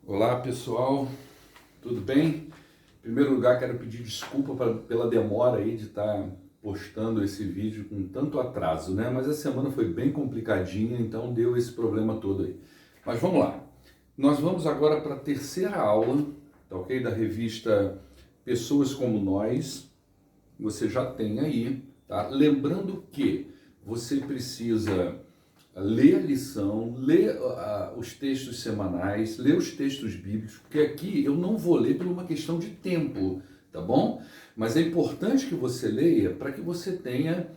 Olá pessoal, tudo bem? Em primeiro lugar, quero pedir desculpa pela demora aí de estar postando esse vídeo com tanto atraso, né? Mas a semana foi bem complicadinha, então deu esse problema todo aí. Mas vamos lá. Nós vamos agora para a terceira aula, tá ok? Da revista Pessoas Como Nós. Você já tem aí, tá? Lembrando que você precisa ler a lição, ler os textos semanais, ler os textos bíblicos, porque aqui eu não vou ler por uma questão de tempo, tá bom? Mas é importante que você leia para que você tenha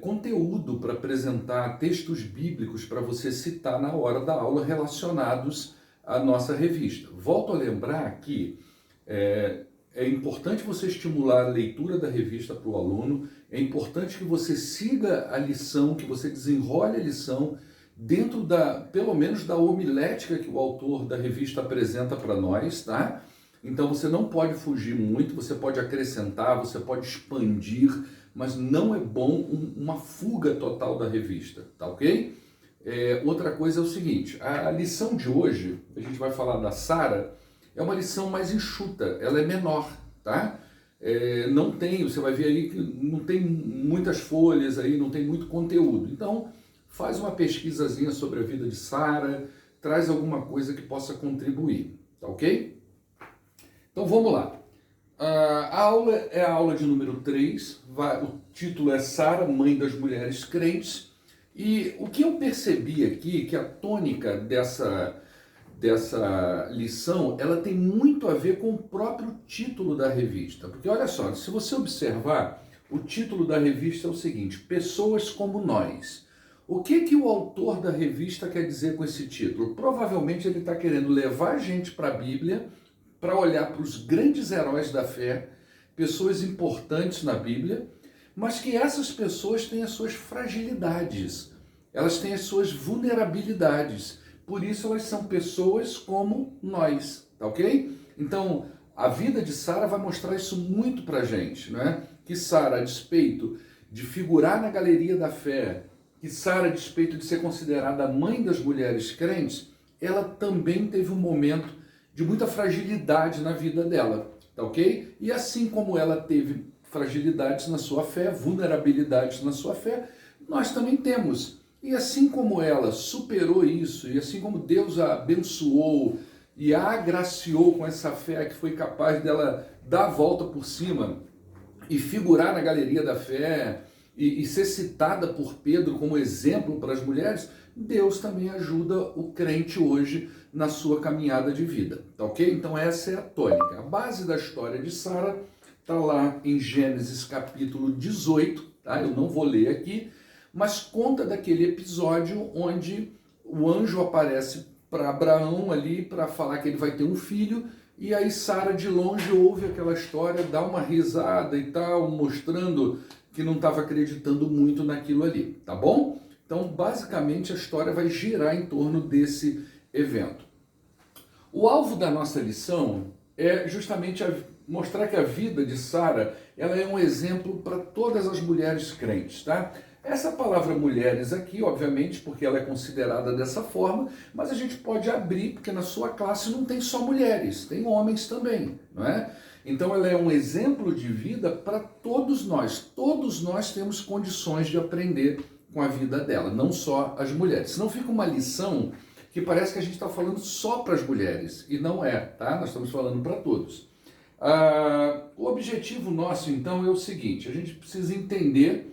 conteúdo para apresentar, textos bíblicos para você citar na hora da aula relacionados à nossa revista. Volto a lembrar que é importante você estimular a leitura da revista para o aluno, é importante que você siga a lição, que você desenrole a lição dentro pelo menos da homilética que o autor da revista apresenta para nós, tá? Então você não pode fugir muito, você pode acrescentar, você pode expandir, mas não é bom uma fuga total da revista, tá ok? Outra coisa é o seguinte, a lição de hoje, a gente vai falar da Sara, é uma lição mais enxuta, ela é menor, tá? Não tem, você vai ver aí que não tem muitas folhas aí, não tem muito conteúdo. Então, faz uma pesquisazinha sobre a vida de Sara, traz alguma coisa que possa contribuir, tá ok? Então vamos lá. A aula é a aula de número 3, o título é Sara, Mãe das Mulheres Crentes, e o que eu percebi aqui, que a tônica dessa lição, ela tem muito a ver com o próprio título da revista. Porque olha só, se você observar, o título da revista é o seguinte, Pessoas Como Nós. O que o autor da revista quer dizer com esse título? Provavelmente ele está querendo levar a gente para a Bíblia, para olhar para os grandes heróis da fé, pessoas importantes na Bíblia, mas que essas pessoas têm as suas fragilidades, elas têm as suas vulnerabilidades. Por isso elas são pessoas como nós, tá ok? Então, a vida de Sara vai mostrar isso muito pra gente, né? Que Sara, a despeito de figurar na galeria da fé, que Sara, a despeito de ser considerada a mãe das mulheres crentes, ela também teve um momento de muita fragilidade na vida dela, tá ok? E assim como ela teve fragilidades na sua fé, vulnerabilidades na sua fé, nós também temos. E assim como ela superou isso, e assim como Deus a abençoou e a agraciou com essa fé que foi capaz dela dar a volta por cima e figurar na galeria da fé e ser citada por Pedro como exemplo para as mulheres, Deus também ajuda o crente hoje na sua caminhada de vida, tá ok? Então essa é a tônica. A base da história de Sara está lá em Gênesis capítulo 18, tá? Eu não vou ler aqui, mas conta daquele episódio onde o anjo aparece para Abraão ali para falar que ele vai ter um filho, e aí Sara de longe ouve aquela história, dá uma risada e tal, mostrando que não estava acreditando muito naquilo ali, tá bom? Então, basicamente, a história vai girar em torno desse evento. O alvo da nossa lição é justamente mostrar que a vida de Sara, ela é um exemplo para todas as mulheres crentes, tá? Essa palavra mulheres aqui, obviamente, porque ela é considerada dessa forma, mas a gente pode abrir, porque na sua classe não tem só mulheres, tem homens também, não é? Então ela é um exemplo de vida para todos nós temos condições de aprender com a vida dela, não só as mulheres. Senão fica uma lição que parece que a gente está falando só para as mulheres, e não é, tá? Nós estamos falando para todos. O objetivo nosso, então, é o seguinte, a gente precisa entender,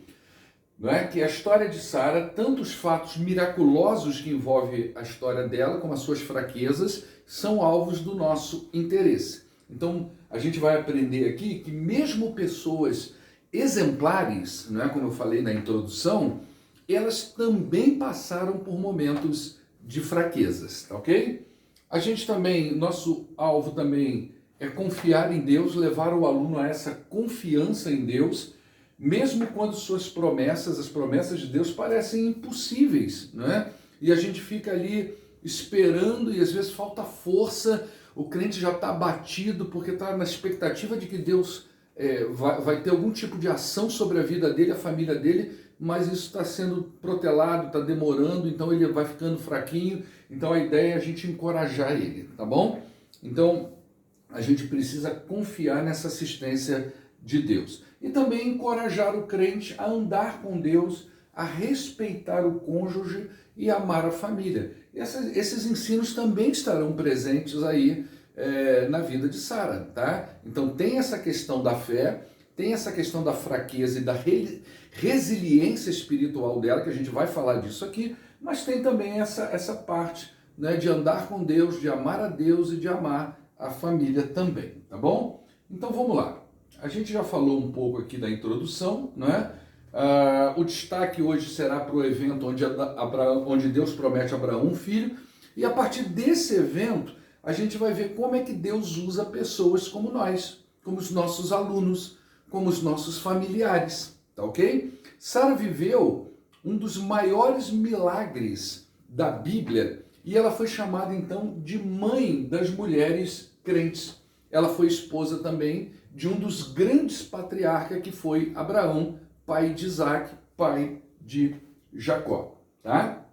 não é, que a história de Sara, tanto os fatos miraculosos que envolvem a história dela, como as suas fraquezas, são alvos do nosso interesse. Então, a gente vai aprender aqui que mesmo pessoas exemplares, não é, como eu falei na introdução, elas também passaram por momentos de fraquezas, tá ok? A gente também, nosso alvo também é confiar em Deus, levar o aluno a essa confiança em Deus, mesmo quando suas promessas, as promessas de Deus parecem impossíveis, não é? E a gente fica ali esperando e às vezes falta força, o crente já está abatido porque está na expectativa de que Deus vai ter algum tipo de ação sobre a vida dele, a família dele, mas isso está sendo protelado, está demorando, então ele vai ficando fraquinho. Então a ideia é a gente encorajar ele, tá bom? Então a gente precisa confiar nessa assistência de Deus. E também encorajar o crente a andar com Deus, a respeitar o cônjuge e amar a família. Esses ensinos também estarão presentes aí na vida de Sara, tá? Então tem essa questão da fé, tem essa questão da fraqueza e da resiliência espiritual dela, que a gente vai falar disso aqui, mas tem também essa parte, né, de andar com Deus, de amar a Deus e de amar a família também, tá bom? Então vamos lá. A gente já falou um pouco aqui da introdução, né? O destaque hoje será para o evento onde Deus promete a Abraão um filho, e a partir desse evento a gente vai ver como é que Deus usa pessoas como nós, como os nossos alunos, como os nossos familiares, tá ok? Sara viveu um dos maiores milagres da Bíblia e ela foi chamada então de mãe das mulheres crentes. Ela foi esposa também de um dos grandes patriarcas que foi Abraão, pai de Isaac, pai de Jacó, tá?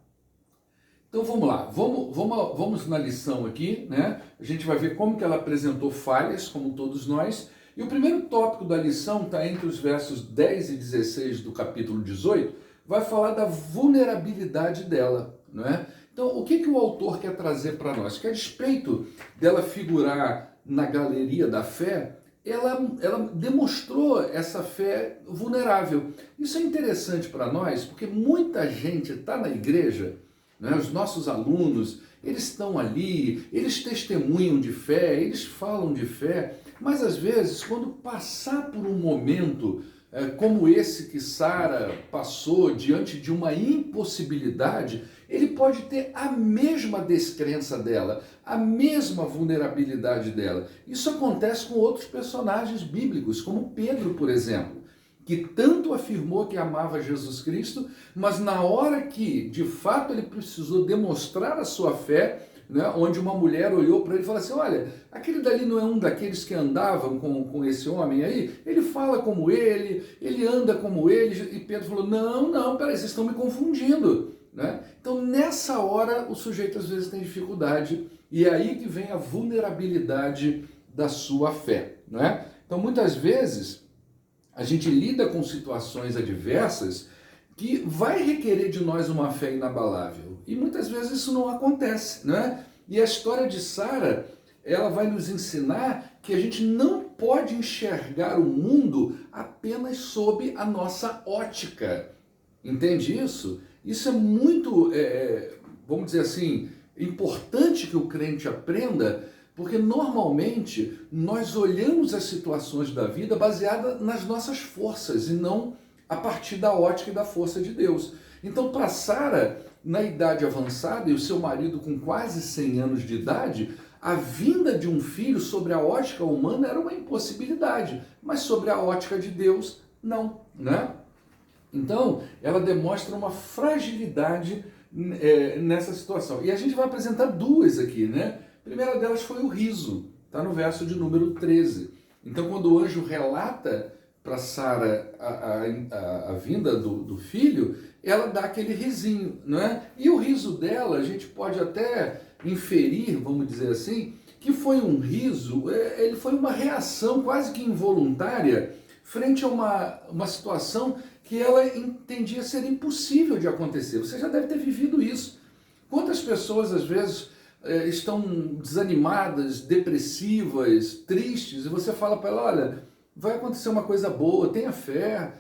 Então vamos lá, vamos na lição aqui, né? A gente vai ver como que ela apresentou falhas, como todos nós. E o primeiro tópico da lição está entre os versos 10 e 16 do capítulo 18, vai falar da vulnerabilidade dela, não é? Então, o que o autor quer trazer para nós? Que a despeito dela figurar na galeria da fé, ela demonstrou essa fé vulnerável. Isso é interessante para nós, porque muita gente está na igreja, né? Os nossos alunos, eles estão ali, eles testemunham de fé, eles falam de fé, mas às vezes, quando passar por um momento como esse que Sara passou diante de uma impossibilidade, ele pode ter a mesma descrença dela, a mesma vulnerabilidade dela. Isso acontece com outros personagens bíblicos, como Pedro, por exemplo, que tanto afirmou que amava Jesus Cristo, mas na hora que, de fato, ele precisou demonstrar a sua fé, né, onde uma mulher olhou para ele e falou assim, olha, aquele dali não é um daqueles que andavam com esse homem aí? Ele fala como ele anda como ele. E Pedro falou, não, peraí, vocês estão me confundindo. Né? Então, nessa hora, o sujeito às vezes tem dificuldade, e é aí que vem a vulnerabilidade da sua fé. Né? Então, muitas vezes, a gente lida com situações adversas que vai requerer de nós uma fé inabalável. E muitas vezes isso não acontece, né? E a história de Sara, ela vai nos ensinar que a gente não pode enxergar o mundo apenas sob a nossa ótica. Entende isso? Isso é muito, vamos dizer assim, importante que o crente aprenda, porque normalmente nós olhamos as situações da vida baseada nas nossas forças e não a partir da ótica e da força de Deus. Então, para Sara, na idade avançada, e o seu marido com quase 100 anos de idade, a vinda de um filho sobre a ótica humana era uma impossibilidade, mas sobre a ótica de Deus, não, né? Então, ela demonstra uma fragilidade nessa situação. E a gente vai apresentar duas aqui, né? A primeira delas foi o riso, está no verso de número 13. Então, quando o anjo relata para Sara a vinda do filho, ela dá aquele risinho, não é? E o riso dela, a gente pode até inferir, vamos dizer assim, que foi um riso, ele foi uma reação quase que involuntária frente a uma situação que ela entendia ser impossível de acontecer. Você já deve ter vivido isso. Quantas pessoas, às vezes, estão desanimadas, depressivas, tristes, e você fala para ela, olha, vai acontecer uma coisa boa, tenha fé,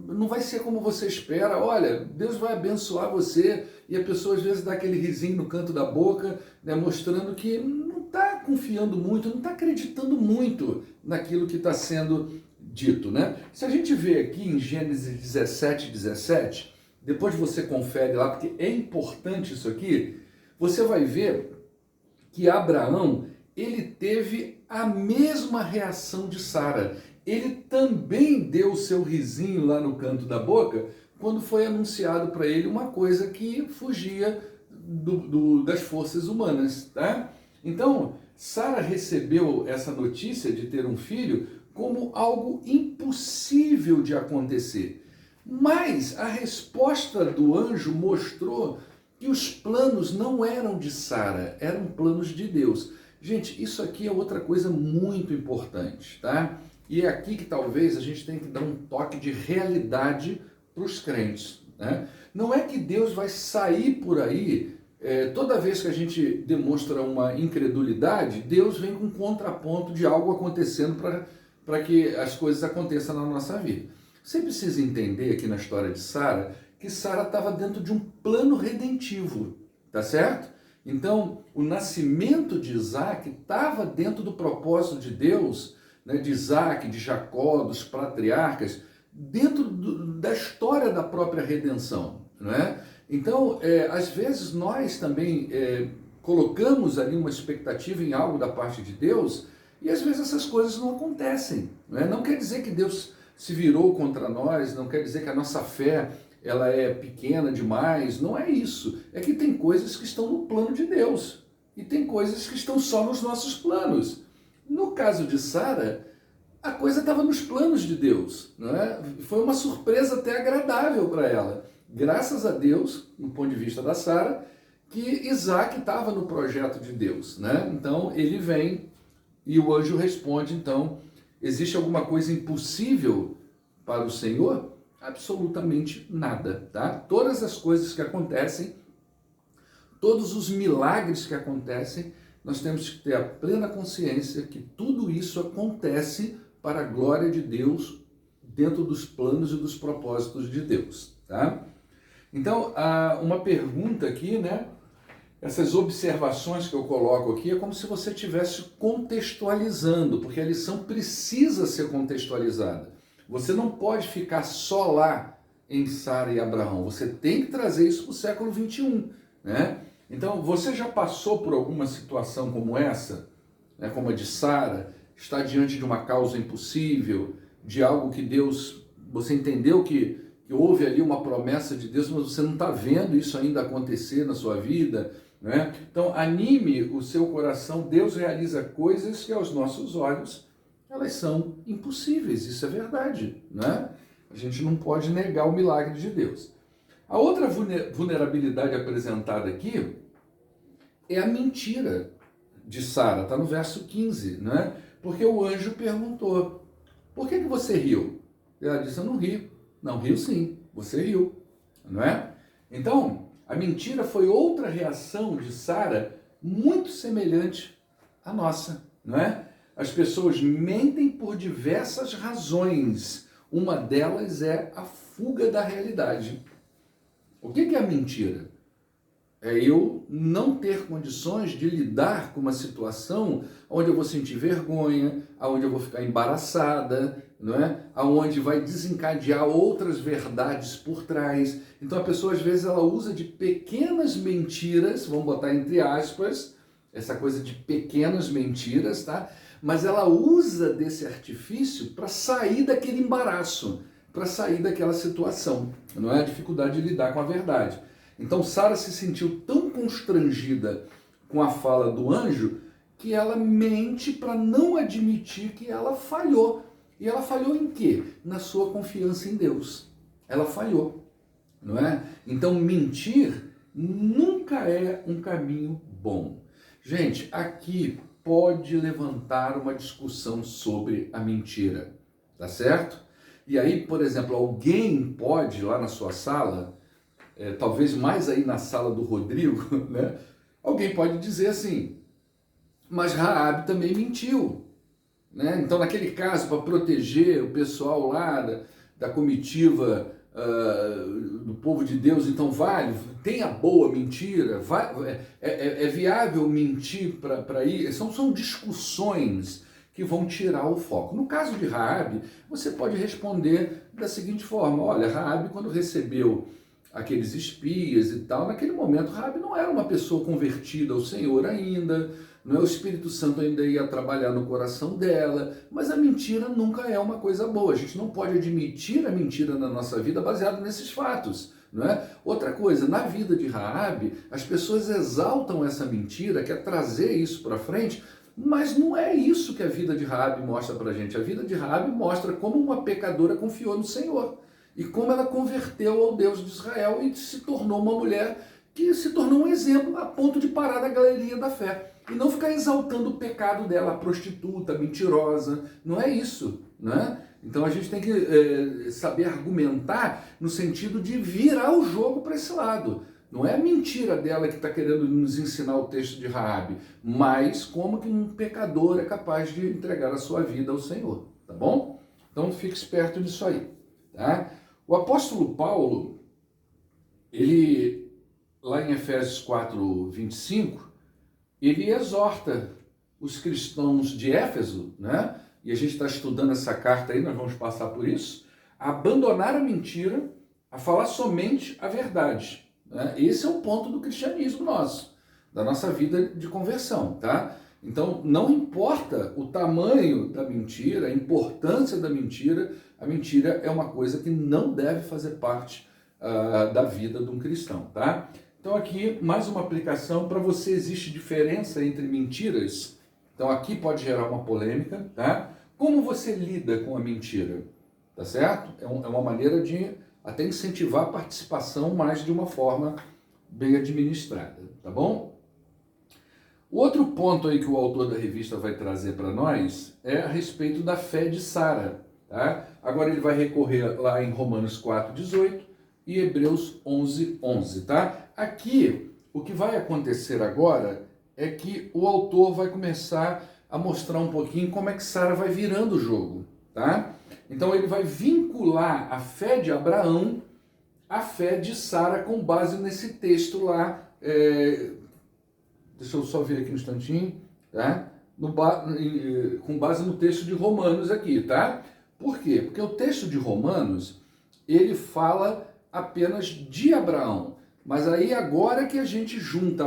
não vai ser como você espera, olha, Deus vai abençoar você, e a pessoa às vezes dá aquele risinho no canto da boca, né, mostrando que não está confiando muito, não está acreditando muito naquilo que está sendo dito, né? Se a gente vê aqui em Gênesis 17, depois você confere lá, porque é importante isso aqui, você vai ver que Abraão, ele teve a mesma reação de Sara. Ele também deu o seu risinho lá no canto da boca quando foi anunciado para ele uma coisa que fugia das forças humanas, tá? Então, Sara recebeu essa notícia de ter um filho como algo impossível de acontecer. Mas a resposta do anjo mostrou que os planos não eram de Sara, eram planos de Deus. Gente, isso aqui é outra coisa muito importante, tá? E é aqui que talvez a gente tenha que dar um toque de realidade para os crentes, né? Não é que Deus vai sair por aí, toda vez que a gente demonstra uma incredulidade, Deus vem com um contraponto de algo acontecendo para que as coisas aconteçam na nossa vida. Você precisa entender aqui na história de Sara, que Sara estava dentro de um plano redentivo, tá certo? Então, o nascimento de Isaac estava dentro do propósito de Deus, né, de Isaac, de Jacó, dos patriarcas, dentro da história da própria redenção, não é? Então, às vezes nós também colocamos ali uma expectativa em algo da parte de Deus e às vezes essas coisas não acontecem, não é? Não quer dizer que Deus se virou contra nós, não quer dizer que a nossa fé ela é pequena demais, não é isso. É que tem coisas que estão no plano de Deus e tem coisas que estão só nos nossos planos. No caso de Sara, a coisa estava nos planos de Deus, não é? Foi uma surpresa até agradável para ela. Graças a Deus, do ponto de vista da Sara, que Isaac estava no projeto de Deus, né? Então ele vem e o anjo responde, então, existe alguma coisa impossível para o Senhor? Absolutamente nada, tá? Todas as coisas que acontecem, todos os milagres que acontecem, nós temos que ter a plena consciência que tudo isso acontece para a glória de Deus, dentro dos planos e dos propósitos de Deus, tá? Então, uma pergunta aqui, né? Essas observações que eu coloco aqui é como se você estivesse contextualizando, porque a lição precisa ser contextualizada. Você não pode ficar só lá em Sara e Abraão, você tem que trazer isso para o século 21, né? Então, você já passou por alguma situação como essa, né, como a de Sara, está diante de uma causa impossível, de algo que Deus, você entendeu que houve ali uma promessa de Deus, mas você não está vendo isso ainda acontecer na sua vida, né? Então, anime o seu coração, Deus realiza coisas que aos nossos olhos, elas são impossíveis, isso é verdade, né? A gente não pode negar o milagre de Deus. A outra vulnerabilidade apresentada aqui é a mentira de Sara, está no verso 15, né? Porque o anjo perguntou, por que você riu? Ela disse, eu não rio. Não, riu sim, você riu, não é? Então, a mentira foi outra reação de Sara muito semelhante à nossa, não é? As pessoas mentem por diversas razões. Uma delas é a fuga da realidade. O que é a mentira? É eu não ter condições de lidar com uma situação onde eu vou sentir vergonha, onde eu vou ficar embaraçada, não é? Onde vai desencadear outras verdades por trás. Então a pessoa às vezes ela usa de pequenas mentiras, vamos botar entre aspas, essa coisa de pequenas mentiras, tá? Mas ela usa desse artifício para sair daquele embaraço, para sair daquela situação, não é? A dificuldade de lidar com a verdade. Então Sara se sentiu tão constrangida com a fala do anjo que ela mente para não admitir que ela falhou. E ela falhou em quê? Na sua confiança em Deus. Ela falhou, não é? Então mentir nunca é um caminho bom. Gente, aqui pode levantar uma discussão sobre a mentira, tá certo? E aí, por exemplo, alguém pode lá na sua sala, talvez mais aí na sala do Rodrigo, né? Alguém pode dizer assim, mas Raabe também mentiu, né? Então, naquele caso, para proteger o pessoal lá da comitiva do povo de Deus, então vale, tem a boa mentira, é viável mentir para ir, são discussões que vão tirar o foco. No caso de Raabe, você pode responder da seguinte forma, olha, Raabe quando recebeu aqueles espias e tal, naquele momento Raabe não era uma pessoa convertida ao Senhor ainda, não é? O Espírito Santo ainda ia trabalhar no coração dela, mas a mentira nunca é uma coisa boa. A gente não pode admitir a mentira na nossa vida baseado nesses fatos, não é? Outra coisa, na vida de Raabe, as pessoas exaltam essa mentira, quer trazer isso para frente, mas não é isso que a vida de Raabe mostra para a gente. A vida de Raabe mostra como uma pecadora confiou no Senhor. e como ela converteu ao Deus de Israel e se tornou uma mulher que se tornou um exemplo a ponto de parar na galeria da fé. E não ficar exaltando o pecado dela, a prostituta, a mentirosa. Não é isso, né? Então a gente tem que saber argumentar no sentido de virar o jogo para esse lado. Não é a mentira dela que está querendo nos ensinar o texto de Raabe, mas como que um pecador é capaz de entregar a sua vida ao Senhor, tá bom? Então fique esperto nisso aí, tá? O apóstolo Paulo, ele, lá em Efésios 4, 25, ele exorta os cristãos de Éfeso, né? E a gente está estudando essa carta aí, nós vamos passar por isso, a abandonar a mentira, a falar somente a verdade. Né? Esse é o ponto do cristianismo nosso, da nossa vida de conversão, tá? Então, não importa o tamanho da mentira, a importância da mentira, a mentira é uma coisa que não deve fazer parte da vida de um cristão, tá? Então, aqui, mais uma aplicação para você. Existe diferença entre mentiras? Então, aqui pode gerar uma polêmica, tá? Como você lida com a mentira? Tá certo? É uma maneira de até incentivar a participação, mas de uma forma bem administrada, tá bom? O outro ponto aí que o autor da revista vai trazer para nós é a respeito da fé de Sara, tá? Agora ele vai recorrer lá em Romanos 4:18 e Hebreus 11:11, tá? Aqui, o que vai acontecer agora é que o autor vai começar a mostrar um pouquinho como é que Sara vai virando o jogo, tá? Então ele vai vincular a fé de Abraão à fé de Sara com base nesse texto lá, deixa eu só ver aqui um instantinho, tá? Com base no texto de Romanos aqui, tá? Por quê? Porque o texto de Romanos, ele fala apenas de Abraão. Mas aí agora que a gente junta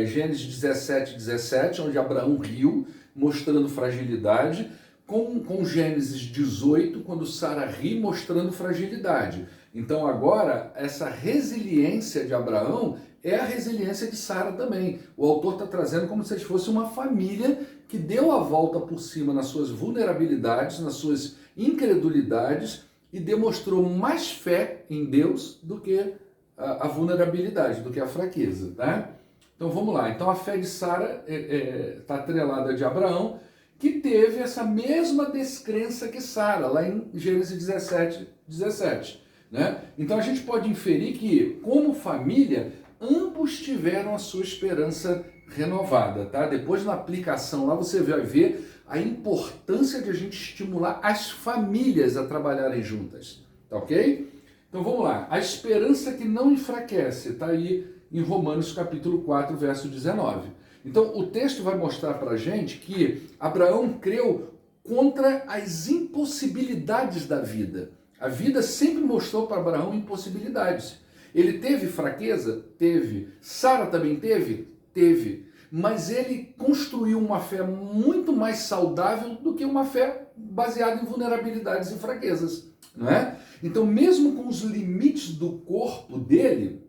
Gênesis 17:17, onde Abraão riu, mostrando fragilidade, com Gênesis 18, quando Sara ri, mostrando fragilidade. Então agora, essa resiliência de Abraão é a resiliência de Sara também. O autor está trazendo como se fosse uma família que deu a volta por cima nas suas vulnerabilidades, nas suas incredulidades e demonstrou mais fé em Deus do que a vulnerabilidade, do que a fraqueza, tá? Então vamos lá. Então a fé de Sara está atrelada de Abraão, que teve essa mesma descrença que Sara, lá em Gênesis 17:17. Né? Então a gente pode inferir que, como família, ambos tiveram a sua esperança renovada. Tá? Depois, na aplicação lá, você vai ver a importância de a gente estimular as famílias a trabalharem juntas. Tá ok? Então vamos lá. A esperança que não enfraquece, está aí em Romanos capítulo 4, verso 19. Então o texto vai mostrar para a gente que Abraão creu contra as impossibilidades da vida. A vida sempre mostrou para Abraão impossibilidades. Ele teve fraqueza? Teve. Sara também teve? Teve. Mas ele construiu uma fé muito mais saudável do que uma fé baseada em vulnerabilidades e fraquezas. Não é? Então, mesmo com os limites do corpo dele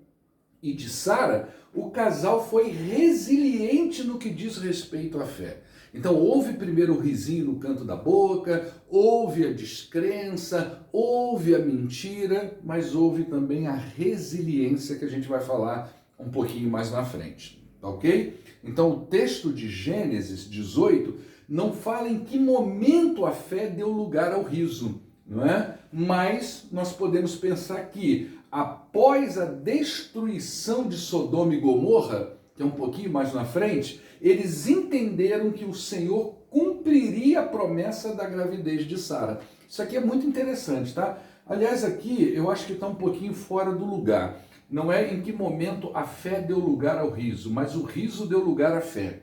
e de Sara, o casal foi resiliente no que diz respeito à fé. Então houve primeiro o risinho no canto da boca, houve a descrença, houve a mentira, mas houve também a resiliência que a gente vai falar um pouquinho mais na frente, ok? Então o texto de Gênesis 18 não fala em que momento a fé deu lugar ao riso, não é? Mas nós podemos pensar que após a destruição de Sodoma e Gomorra, que é um pouquinho mais na frente, eles entenderam que o Senhor cumpriria a promessa da gravidez de Sara. Isso aqui é muito interessante, tá? Aliás, aqui eu acho que está um pouquinho fora do lugar. Não é em que momento a fé deu lugar ao riso, mas o riso deu lugar à fé,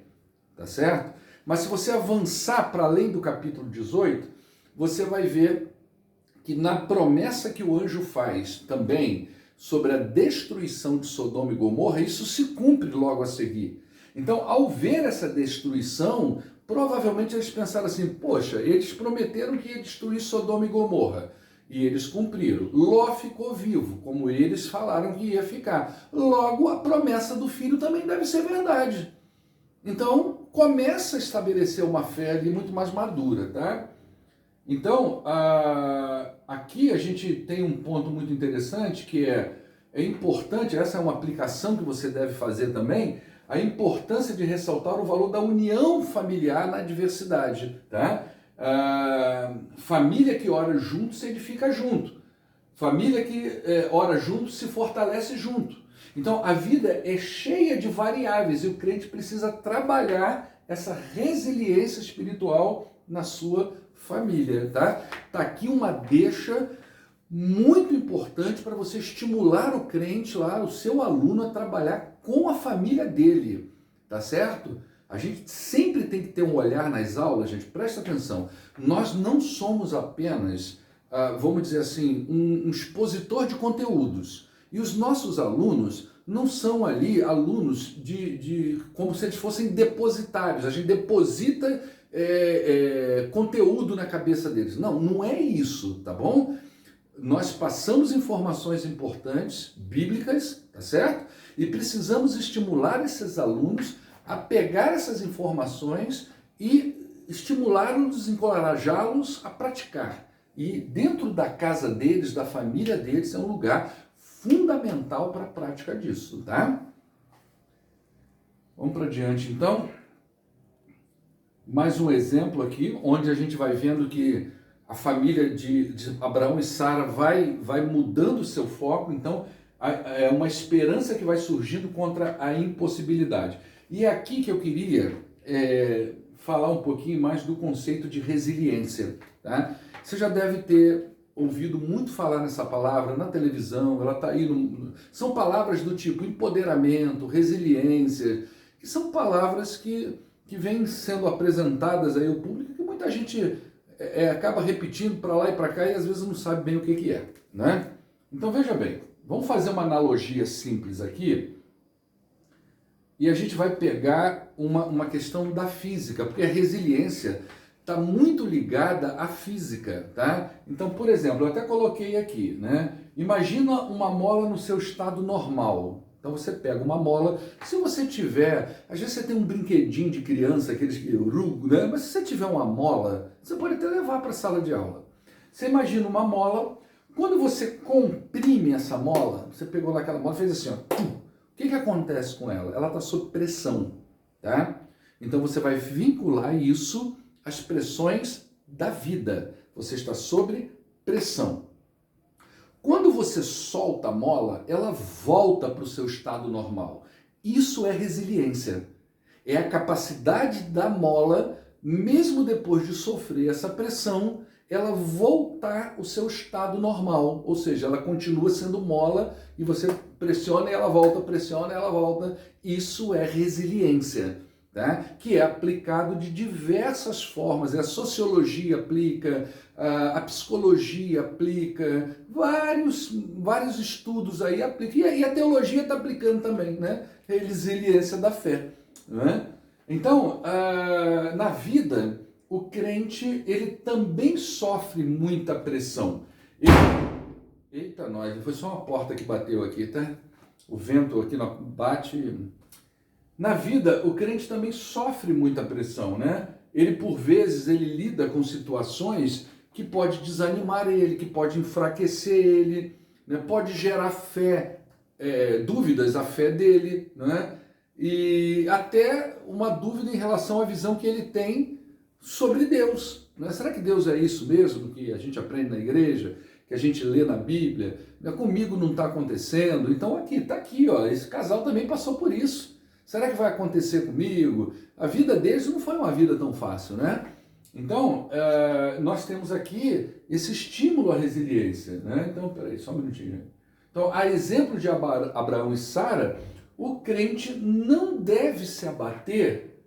tá certo? Mas se você avançar para além do capítulo 18, você vai ver que na promessa que o anjo faz também sobre a destruição de Sodoma e Gomorra, isso se cumpre logo a seguir. Então, ao ver essa destruição, provavelmente eles pensaram assim, poxa, eles prometeram que ia destruir Sodoma e Gomorra, e eles cumpriram. Ló ficou vivo, como eles falaram que ia ficar. Logo, a promessa do filho também deve ser verdade. Então, começa a estabelecer uma fé ali muito mais madura, tá? Então, aqui a gente tem um ponto muito interessante que é importante, essa é uma aplicação que você deve fazer também, a importância de ressaltar o valor da união familiar na diversidade, tá? Família que ora junto se edifica junto. Família que ora junto se fortalece junto. Então a vida é cheia de variáveis e o crente precisa trabalhar essa resiliência espiritual na sua família, tá? Tá aqui uma deixa muito importante para você estimular o crente lá, o seu aluno, a trabalhar com a família dele, tá certo? A gente sempre tem que ter um olhar nas aulas, gente, presta atenção. Nós não somos apenas, vamos dizer assim, um expositor de conteúdos. E os nossos alunos não são ali alunos como se eles fossem depositários. A gente deposita conteúdo na cabeça deles. Não, não é isso, tá bom? Nós passamos informações importantes, bíblicas, tá certo? E precisamos estimular esses alunos a pegar essas informações e estimulá-los, encorajá-los a praticar. E dentro da casa deles, da família deles, é um lugar fundamental para a prática disso, tá? Vamos para diante, então. Mais um exemplo aqui, onde a gente vai vendo que a família de Abraão e Sara vai mudando o seu foco, então é uma esperança que vai surgindo contra a impossibilidade. E é aqui que eu queria falar um pouquinho mais do conceito de resiliência, tá? Você já deve ter ouvido muito falar nessa palavra na televisão, ela está aí, são palavras do tipo empoderamento, resiliência, que são palavras que vêm sendo apresentadas aí ao público, que muita gente acaba repetindo para lá e para cá e às vezes não sabe bem o que é, né? Então veja bem, vamos fazer uma analogia simples aqui e a gente vai pegar uma questão da física, porque a resiliência está muito ligada à física, tá? Então, por exemplo, eu até coloquei aqui, né? Imagina uma mola no seu estado normal. Então você pega uma mola, se você tiver, às vezes você tem um brinquedinho de criança, aqueles que né? Mas se você tiver uma mola, você pode até levar para a sala de aula. Você imagina uma mola, quando você comprime essa mola, você pegou naquela mola e fez assim, ó, o que acontece com ela? Ela está sob pressão, tá? Então você vai vincular isso às pressões da vida. Você está sob pressão. Quando você solta a mola, ela volta para o seu estado normal. Isso é resiliência. É a capacidade da mola, mesmo depois de sofrer essa pressão, ela voltar ao seu estado normal. Ou seja, ela continua sendo mola e você pressiona e ela volta, pressiona e ela volta. Isso é resiliência. Tá? Que é aplicado de diversas formas, a sociologia aplica, a psicologia aplica, vários estudos aí aplicam, e a teologia está aplicando também, né? Resiliência da fé. Né? Então, na vida, o crente ele também sofre muita pressão. Eita, nós, foi só uma porta que bateu aqui, tá? O vento aqui bate. Na vida, o crente também sofre muita pressão, né? Ele, por vezes, ele lida com situações que pode desanimar ele, que pode enfraquecer ele, né? Pode gerar dúvidas à fé dele, né? E até uma dúvida em relação à visão que ele tem sobre Deus. Né? Será que Deus é isso mesmo que a gente aprende na igreja, que a gente lê na Bíblia? Comigo não está acontecendo. Então está aqui, ó, esse casal também passou por isso. Será que vai acontecer comigo? A vida deles não foi uma vida tão fácil, né? Então, nós temos aqui esse estímulo à resiliência, né? Então, peraí, só um minutinho. Então, a exemplo de Abraão e Sara, o crente não deve se abater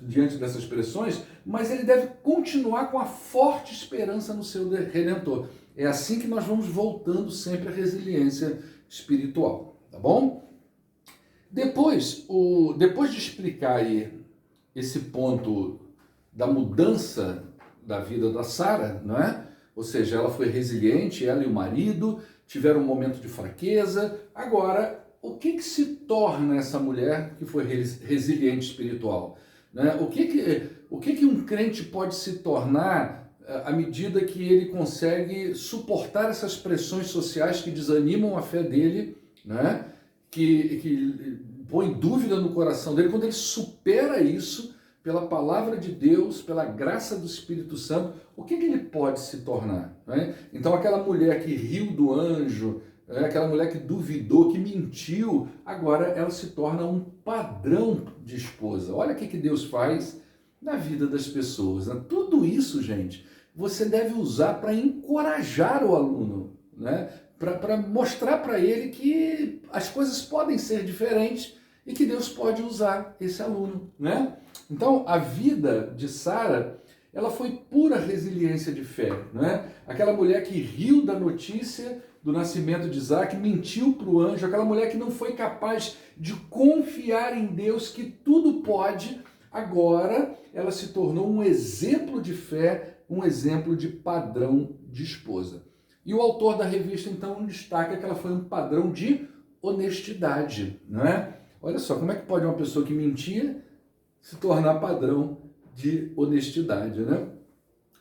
diante dessas pressões, mas ele deve continuar com a forte esperança no seu Redentor. É assim que nós vamos voltando sempre à resiliência espiritual, tá bom? Depois de explicar aí esse ponto da mudança da vida da Sara, não é? Ou seja, ela foi resiliente, ela e o marido tiveram um momento de fraqueza. Agora, o que se torna essa mulher que foi resiliente espiritual? Né? O que um crente pode se tornar à medida que ele consegue suportar essas pressões sociais que desanimam a fé dele, né? que põe dúvida no coração dele, quando ele supera isso pela palavra de Deus, pela graça do Espírito Santo, o que ele pode se tornar? Né? Então aquela mulher que riu do anjo, aquela mulher que duvidou, que mentiu, agora ela se torna um padrão de esposa. Olha o que Deus faz na vida das pessoas. Né? Tudo isso, gente, você deve usar para encorajar o aluno, né? Para mostrar para ele que as coisas podem ser diferentes e que Deus pode usar esse aluno, né? Então, a vida de Sara, ela foi pura resiliência de fé, né? Aquela mulher que riu da notícia do nascimento de Isaac, mentiu para o anjo, aquela mulher que não foi capaz de confiar em Deus, que tudo pode, agora ela se tornou um exemplo de fé, um exemplo de padrão de esposa. E o autor da revista, então, destaca que ela foi um padrão de honestidade, não é? Olha só, como é que pode uma pessoa que mentia se tornar padrão de honestidade, né?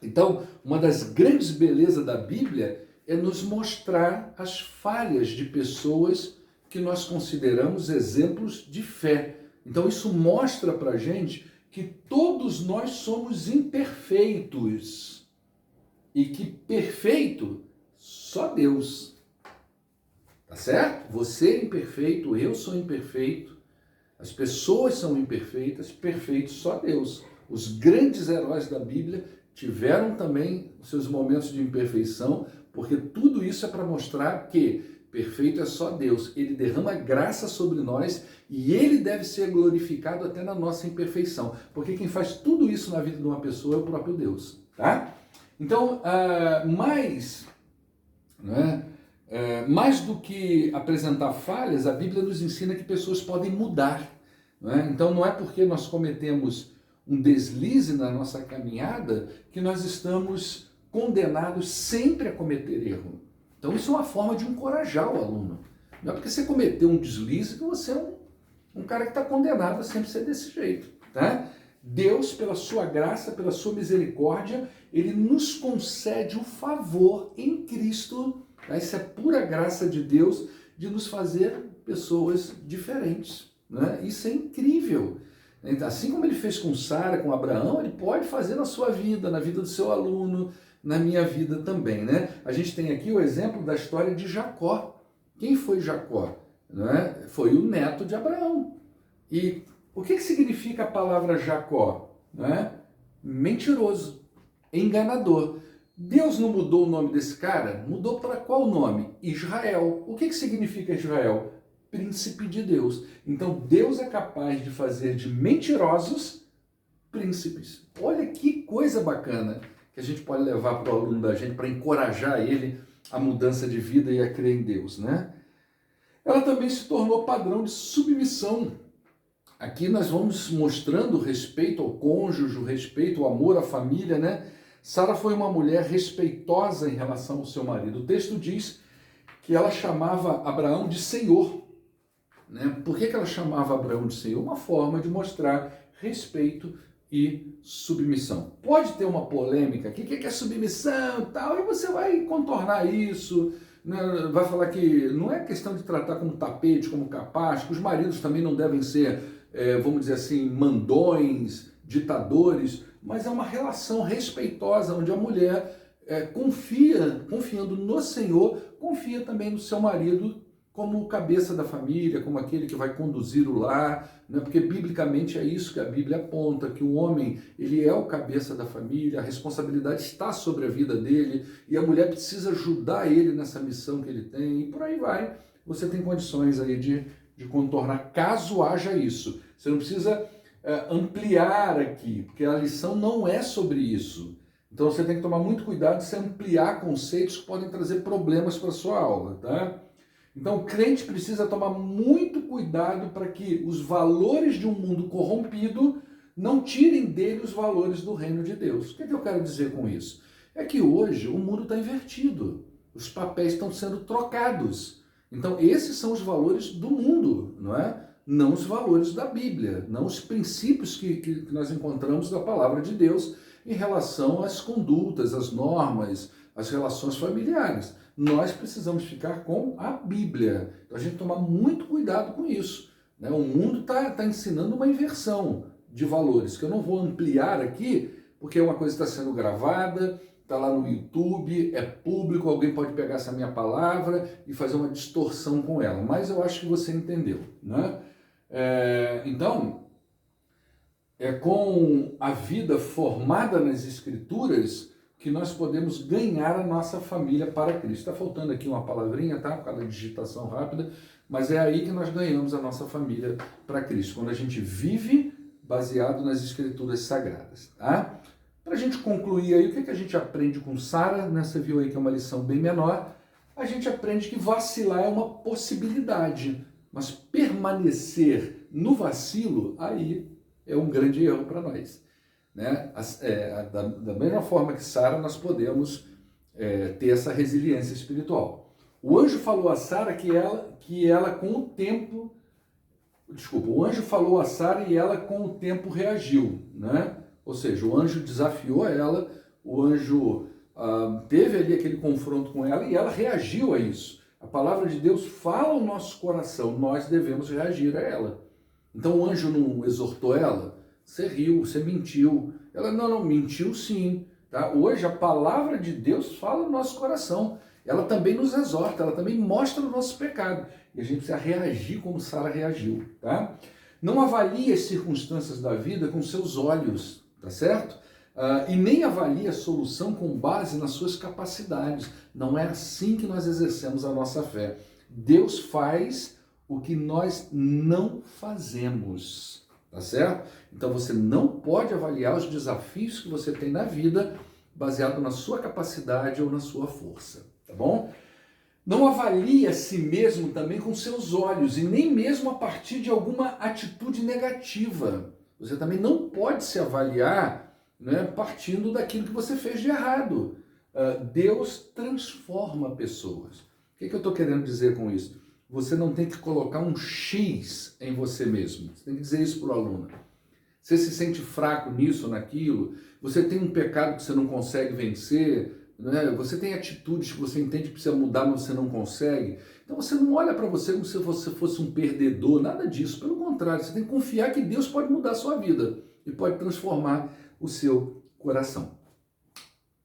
Então, uma das grandes belezas da Bíblia é nos mostrar as falhas de pessoas que nós consideramos exemplos de fé. Então, isso mostra pra gente que todos nós somos imperfeitos e que perfeito só Deus. Tá certo? Você é imperfeito, eu sou imperfeito, as pessoas são imperfeitas, perfeito só Deus. Os grandes heróis da Bíblia tiveram também seus momentos de imperfeição, porque tudo isso é para mostrar que perfeito é só Deus. Ele derrama graça sobre nós e ele deve ser glorificado até na nossa imperfeição, porque quem faz tudo isso na vida de uma pessoa é o próprio Deus, tá? Então, mais do que apresentar falhas, a Bíblia nos ensina que pessoas podem mudar. Não é? Então não é porque nós cometemos um deslize na nossa caminhada que nós estamos condenados sempre a cometer erro. Então isso é uma forma de encorajar o aluno. Não é porque você cometeu um deslize que você é um cara que está condenado a sempre ser desse jeito. Tá? Deus, pela sua graça, pela sua misericórdia, ele nos concede o favor em Cristo. Isso é pura graça de Deus de nos fazer pessoas diferentes. Né? Isso é incrível. Assim como ele fez com Sara, com Abraão, ele pode fazer na sua vida, na vida do seu aluno, na minha vida também. Né? A gente tem aqui o exemplo da história de Jacó. Quem foi Jacó? Né? Foi o neto de Abraão. E o que significa a palavra Jacó? Né? Mentiroso, enganador. Deus não mudou o nome desse cara? Mudou para qual nome? Israel. O que significa Israel? Príncipe de Deus. Então Deus é capaz de fazer de mentirosos príncipes. Olha que coisa bacana que a gente pode levar para o aluno da gente, para encorajar ele a mudança de vida e a crer em Deus, né? Ela também se tornou padrão de submissão. Aqui nós vamos mostrando o respeito ao cônjuge, o respeito, o amor à família, né? Sara foi uma mulher respeitosa em relação ao seu marido. O texto diz que ela chamava Abraão de Senhor. Né? Por que ela chamava Abraão de Senhor? Uma forma de mostrar respeito e submissão. Pode ter uma polêmica aqui, o que é submissão e tal, e você vai contornar isso, né? Vai falar que não é questão de tratar como tapete, como capaz, que os maridos também não devem ser, vamos dizer assim, mandões, ditadores, mas é uma relação respeitosa, onde a mulher confiando no Senhor, confia também no seu marido como o cabeça da família, como aquele que vai conduzir o lar, né? Porque biblicamente é isso que a Bíblia aponta, que o homem ele é o cabeça da família, a responsabilidade está sobre a vida dele, e a mulher precisa ajudar ele nessa missão que ele tem, e por aí vai. Você tem condições aí de contornar, caso haja isso. Você não precisa ampliar aqui, porque a lição não é sobre isso. Então você tem que tomar muito cuidado de se ampliar conceitos que podem trazer problemas para a sua aula, tá? Então o crente precisa tomar muito cuidado para que os valores de um mundo corrompido não tirem dele os valores do reino de Deus. O que eu quero dizer com isso? É que hoje o mundo está invertido, os papéis estão sendo trocados. Então esses são os valores do mundo, não é? não os valores da Bíblia, não os princípios que nós encontramos da palavra de Deus em relação às condutas, às normas, às relações familiares. Nós precisamos ficar com a Bíblia. Então a gente tomar muito cuidado com isso, né? O mundo está ensinando uma inversão de valores, que eu não vou ampliar aqui, porque é uma coisa que está sendo gravada, está lá no YouTube, é público, alguém pode pegar essa minha palavra e fazer uma distorção com ela, mas eu acho que você entendeu, né? Então, é com a vida formada nas Escrituras que nós podemos ganhar a nossa família para Cristo. Está faltando aqui uma palavrinha, tá? Por causa da digitação rápida, mas é aí que nós ganhamos a nossa família para Cristo, quando a gente vive baseado nas Escrituras Sagradas, tá? Para a gente concluir aí, o que a gente aprende com Sara? Você viu aí que é uma lição bem menor. A gente aprende que vacilar é uma possibilidade, mas permanecer no vacilo, aí é um grande erro para nós, né? Da mesma forma que Sara, nós podemos ter essa resiliência espiritual. O anjo falou a Sara que ela com o tempo... Desculpa, o anjo falou a Sara e ela com o tempo reagiu, né? Ou seja, o anjo desafiou ela, o anjo teve ali aquele confronto com ela e ela reagiu a isso. A palavra de Deus fala ao nosso coração, nós devemos reagir a ela. Então o anjo não exortou ela, você riu, você mentiu. Ela, não, mentiu sim. Tá? Hoje a palavra de Deus fala no nosso coração. Ela também nos exorta, ela também mostra o nosso pecado. E a gente precisa reagir como Sara reagiu. Tá? Não avalie as circunstâncias da vida com seus olhos, tá certo? E nem avalie a solução com base nas suas capacidades. Não é assim que nós exercemos a nossa fé. Deus faz o que nós não fazemos, tá certo? Então você não pode avaliar os desafios que você tem na vida baseado na sua capacidade ou na sua força, tá bom? Não avalie a si mesmo também com seus olhos e nem mesmo a partir de alguma atitude negativa. Você também não pode se avaliar, né, partindo daquilo que você fez de errado. Deus transforma pessoas. O que eu estou querendo dizer com isso? Você não tem que colocar um X em você mesmo. Você tem que dizer isso para o aluno. Você se sente fraco nisso, naquilo, você tem um pecado que você não consegue vencer, né? Você tem atitudes que você entende que precisa mudar, mas você não consegue. Então você não olha para você como se você fosse um perdedor, nada disso. Pelo contrário, você tem que confiar que Deus pode mudar a sua vida e pode transformar o seu coração.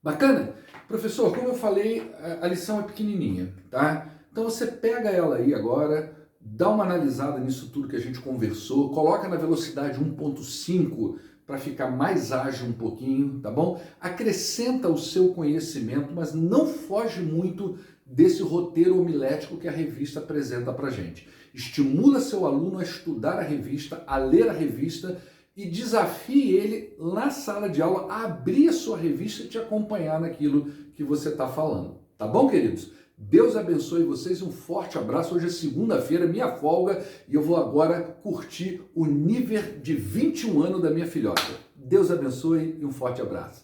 Bacana? Professor, como eu falei, a lição é pequenininha, tá? Então você pega ela aí agora, dá uma analisada nisso tudo que a gente conversou, coloca na velocidade 1.5 para ficar mais ágil um pouquinho, tá bom? Acrescenta o seu conhecimento, mas não foge muito desse roteiro homilético que a revista apresenta para gente. Estimula seu aluno a estudar a revista, a ler a revista e desafie ele na sala de aula a abrir a sua revista e te acompanhar naquilo que você está falando. Tá bom, queridos? Deus abençoe vocês, um forte abraço. Hoje é segunda-feira, minha folga, e eu vou agora curtir o nível de 21 anos da minha filhota. Deus abençoe e um forte abraço.